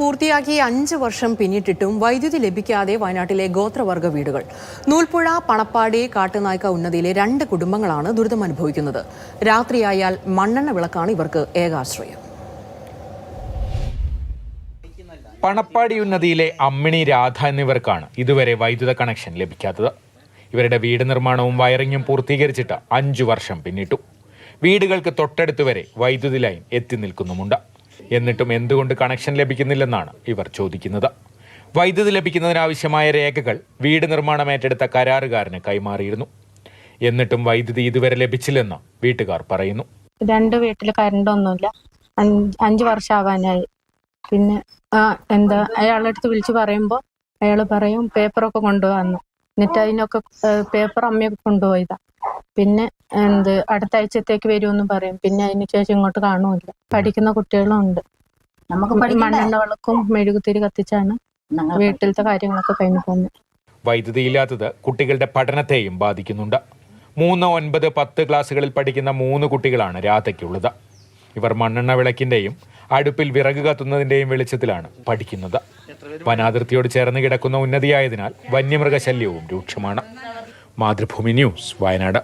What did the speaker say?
പൂർത്തിയാക്കി 5 വർഷം പിന്നിട്ടിട്ടും വൈദ്യുതി ലഭിക്കാതെ വയനാട്ടിലെ ഗോത്രവർഗ വീടുകൾ. നൂൽപ്പുഴ, പണപ്പാടി, കാട്ടുനായ്ക്ക ഉന്നതിയിലെ 2 കുടുംബങ്ങളാണ് ദുരിതമനുഭവിക്കുന്നത്. രാത്രിയായാൽ മണ്ണെണ്ണ വിളക്കാണ് ഇവർക്ക് ഏകാശ്രയം. പണപ്പാടി ഉന്നതിയിലെ അമ്മിണി, രാധ എന്നിവർക്കാണ് ഇതുവരെ വൈദ്യുത കണക്ഷൻ ലഭിക്കാത്തത്. ഇവരുടെ വീട് നിർമ്മാണവും വയറിങ്ങും പൂർത്തീകരിച്ചിട്ട് 5 വർഷം പിന്നിട്ടു. വീടുകൾക്ക് തൊട്ടടുത്ത് വരെ വൈദ്യുതി ലൈൻ എത്തി നിൽക്കുന്നുമുണ്ട്. എന്നിട്ടും എന്തുകൊണ്ട് കണക്ഷൻ ലഭിക്കുന്നില്ലെന്നാണ് ഇവർ ചോദിക്കുന്നത്. വൈദ്യുതി ലഭിക്കുന്നതിനാവശ്യമായ രേഖകൾ വീട് നിർമ്മാണം ഏറ്റെടുത്ത കരാറുകാരന് കൈമാറിയിരുന്നു. എന്നിട്ടും വൈദ്യുതി ഇതുവരെ ലഭിച്ചില്ലെന്ന് വീട്ടുകാർ പറയുന്നു. 2 വീട്ടിൽ കറണ്ട് ഒന്നുമില്ല. 5 വർഷം ആവാനായി. പിന്നെ അയാളുടെ അടുത്ത് വിളിച്ച് പറയുമ്പോൾ അയാൾ പറയും പേപ്പറൊക്കെ കൊണ്ടുപോകാന്ന്. എന്നിട്ട് അതിനൊക്കെ പേപ്പർ അമ്മയൊക്കെ കൊണ്ടുപോയതാ. പിന്നെ അടുത്ത ആഴ്ചത്തേക്ക് വരുമെന്ന് പറയും. പിന്നെ അതിന് ശേഷം ഇങ്ങോട്ട് കാണുമില്ല. പഠിക്കുന്ന കുട്ടികളും ഉണ്ട്. നമുക്ക് മണ്ണെണ്ണ വിളക്കും മെഴുകുതിരി കത്തിച്ചാണ് വീട്ടിലത്തെ കാര്യങ്ങളൊക്കെ കഴിഞ്ഞു പോകുന്നത്. വൈദ്യുതി ഇല്ലാത്തത് കുട്ടികളുടെ പഠനത്തെയും ബാധിക്കുന്നുണ്ട്. 3, 9, 10 ക്ലാസ്സുകളിൽ പഠിക്കുന്ന 3 കുട്ടികളാണ് രാധയ്ക്കുള്ളത്. ഇവർ മണ്ണെണ്ണ വിളക്കിന്റെയും അടുപ്പിൽ വിറക് കത്തുന്നതിന്റെയും വെളിച്ചത്തിലാണ് പഠിക്കുന്നത്. വനാതിർത്തിയോട് ചേർന്ന് കിടക്കുന്ന ഉന്നതിയായതിനാൽ വന്യമൃഗശല്യവും രൂക്ഷമാണ്. മാതൃഭൂമി ന്യൂസ്, വയനാട്.